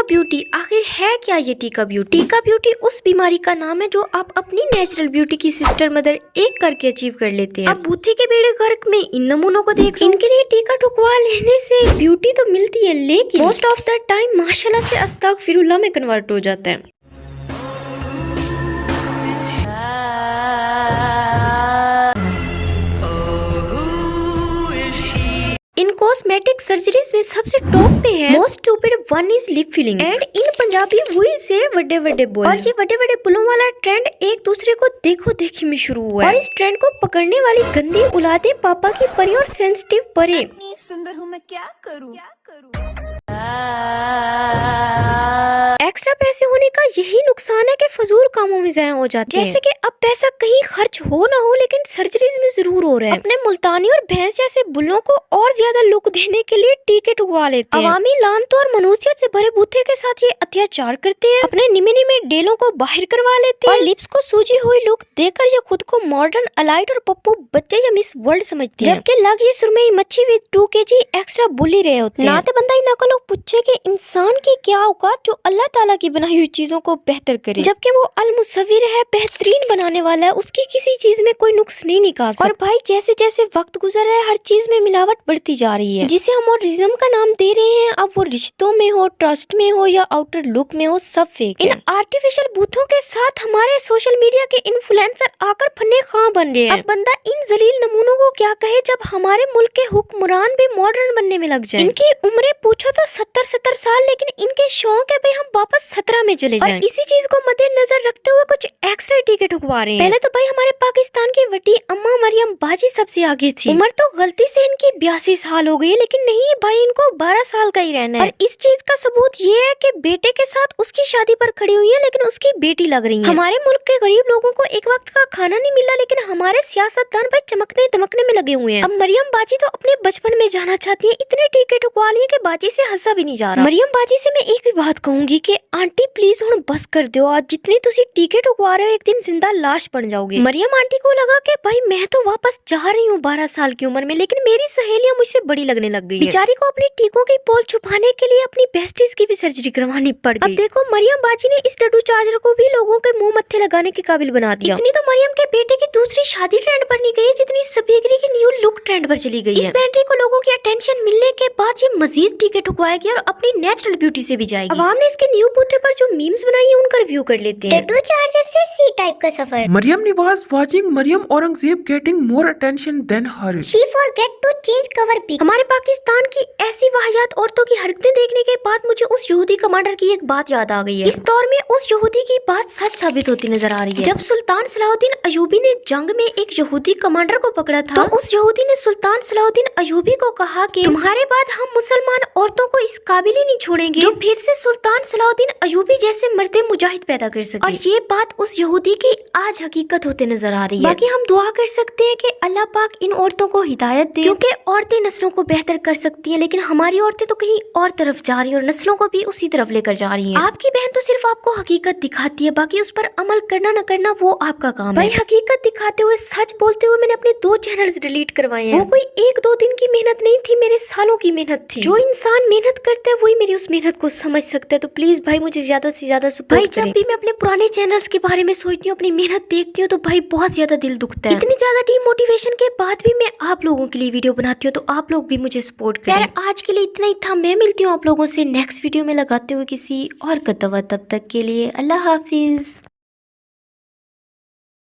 Beauty, आखिर है क्या ये टीका ब्यूटी? टीका ब्यूटी उस बीमारी का नाम है जो आप अपनी नेचुरल ब्यूटी की सिस्टर मदर एक करके अचीव कर लेते हैं। अब बूथे के बेड़े गर्क में इन नमूनों को देख, इनके लिए टीका ठुकवा लेने से ब्यूटी तो मिलती है, लेकिन मोस्ट ऑफ द टाइम माशाल्लाह से अस्तगफिरुल्लाह में कन्वर्ट हो जाता है। इन कॉस्मेटिक सर्जरीज में सबसे टॉप पे है most stupid one is lip filling and in Punjabi वही से बड़े बड़े बुल। और ये बड़े बड़े बुलों वाला ट्रेंड एक दूसरे को देखो देखी में शुरू हुआ है और इस ट्रेंड को पकड़ने वाली गंदी औलादे पापा की परी और सेंसिटिव परे। इतनी सुंदर हूँ मैं क्या करूँ? एक्स्ट्रा पैसे होने का यही नुकसान है कि फजूल कामों में ज़ाया हो जाते हैं। जैसे कि अब पैसा कहीं खर्च हो ना हो लेकिन सर्जरीज में जरूर हो रहा है। अपने मुल्तानी और भैंस जैसे बुल्लों को और ज्यादा लुक देने के लिए टीके ठुकवा लेते हैं। अवामी लानतों और मनुसियत से भरे बूथे के साथ ये अत्याचार करते हैं। अपने निमे निमे डेलों को बाहर करवा लेते हैं और लिप्स को सूजी हुई लुक देकर ये खुद को मॉडर्न अलाइट और पप्पू बच्चे या मिस वर्ल्ड समझते हैं, जबकि लग ये सुरमई मच्छी विद 2 kg एक्स्ट्रा बुल ही रहे होते हैं। ना तो बंदा ही ना को लोग पूछे कि इंसान की क्या औकात जो अल्लाह ताला की बनाई हुई चीजों को बेहतर करे, जबकि वो अल मुसव्विर है, बेहतरीन बनाने वाला है, उसकी किसी चीज में कोई नुक्स नहीं निकाल सकता। और भाई जैसे जैसे वक्त गुजर रहा है हर चीज में मिलावट बढ़ती जा रही है, जिसे हम ऑरिज्म का नाम दे रहे हैं। अब वो रिश्तों में हो, ट्रस्ट में हो या आउटर लुक में हो, सब फेक है। इन आर्टिफिशियल बूथों के साथ हमारे सोशल मीडिया के इन्फ्लुएंसर आकर फन्ने खां बन रहे हैं। अब बंदा इन जलील नमूनों को क्या कहे जब हमारे मुल्क के हुक्मरान भी मॉडर्न बनने में लग जाएं। इनकी उम्रें पूछो तो 70 साल, लेकिन इनके शौक है भाई हम वापस 17 में चले जाएं। और इसी चीज को मद्देनजर रखते हुए कुछ एक्स्ट्रा टिकट ठुकवा रहे हैं। पहले तो भाई हमारे पाकिस्तान की वटी अम्मा मरियम बाजी सबसे आगे थी। उम्र तो गलती से इनकी 82 साल हो गई है, लेकिन नहीं भाई इनको 12 साल का ही रहना है। और इस चीज का सबूत ये है कि बेटे के साथ उसकी शादी पर खड़ी हुई है लेकिन उसकी बेटी लग रही है। हमारे मुल्क के गरीब लोगों को एक वक्त का खाना नहीं मिला, लेकिन हमारे सियासतदान भाई चमकने दमकने में लगे हुए हैं। अब मरियम बाजी तो अपने बचपन में जाना चाहती है, इतने टीके ठुकवा लिए कि बाजी से हंसा भी नहीं जा रहा। मरियम बाजी से मैं एक भी बात कहूंगी कि आंटी प्लीज हुण बस कर दो, आज जितने तुसी टीके ठुकवा रहे हो एक दिन जिंदा लाश बन जाओगे। मरियम आंटी को लगा कि भाई मैं तो वापस जा रही हूँ 12 साल की उम्र में, लेकिन मेरी सहेलियां मुझसे बड़ी लगने लग गई। बेचारी को अपनी टीकों की पोल छुपाने के लिए अपनी बेस्टीज की भी सर्जरी करवानी पड़ गई। अब देखो मरियम बाजी ने इस डड्डू चार्जर को भी लोगों के मुंह मत्थे लगाने के काबिल बना दिया। इतनी तो मरियम के बेटे की दूसरी शादी ट्रेंड पर नहीं गई जितनी सपीगरी की न्यू लुक ट्रेंड पर चली गई है। इस बैटरी को लोगों की अटेंशन मिलने के बाद ये मजीद टीके ठुकवाएगी और अपनी नेचुरल ब्यूटी से भी जाएगी। अवाम ने इसके न्यू बूथे पर जो मीम्स बनाई है उनका रिव्यू कर लेते हैं। डड्डू चार्जर से सी टाइप का सफर। Maryam was watching Maryam Aurangzeb getting more attention than her. She forget to change cover pic. हमारे पाकिस्तान की ऐसी वाहियात औरतों की हरकतें देखने के बाद मुझे उस यहूदी कमांडर की एक बात याद आ गई है। इस दौर में उस यहूदी की बात सच साबित होती नजर आ रही है। जब सुल्तान सलाहुद्दीन अयूबी ने जंग में एक यहूदी कमांडर को पकड़ा था, तो उस यहूदी ने सुल्तान सलाहुद्दीन अयूबी को कहा कि तुम्हारे बाद हम मुसलमान औरतों को इस काबिल ही नहीं छोड़ेंगे जो फिर से सुल्तान सलाहुद्दीन अयूबी जैसे मर्दे मुजाहिद पैदा कर सके। और ये बात उस यहूदी की आज हकीकत होते नजर आ रही है। बाकी हम दुआ कर सकते हैं कि अल्लाह पाक इन औरतों को हिदायत दे, क्योंकि औरतें नस्लों को बेहतर कर सकती हैं, लेकिन हमारी औरतें तो कहीं और तरफ जा रही हैं और नस्लों को भी उसी तरफ लेकर जा रही हैं। आपकी बहन तो सिर्फ आपको हकीकत दिखाती है, बाकी उस पर अमल करना न करना वो आपका काम है। हकीकत दिखाते हुए सच बोलते हुए मैंने अपने 2 चैनल्स डिलीट करवाए हैं। वो कोई 1-2 दिन की मेहनत नहीं थी, मेरे सालों की मेहनत थी। जो इंसान मेहनत करता है वही मेरी उस मेहनत को समझ सकता है। तो प्लीज भाई मुझे ज्यादा से ज्यादा सपोर्ट करें। जब भी मैं अपने पुराने चैनल्स के बारे में सोचती हूँ, अपनी मेहनत देखती हूँ, तो भाई बहुत ज्यादा दिल दुखता है। इतनी ज्यादा डीमोटिवेशन के बाद भी मैं आप लोगों के लिए वीडियो बनाती हूँ, तो आप लोग भी मुझे सपोर्ट करें। यार आज के लिए इतना ही था, मैं मिलती हूँ आप लोगों से नेक्स्ट वीडियो में लगाते हुए किसी और का। तब तक के लिए अल्लाह हाफिज।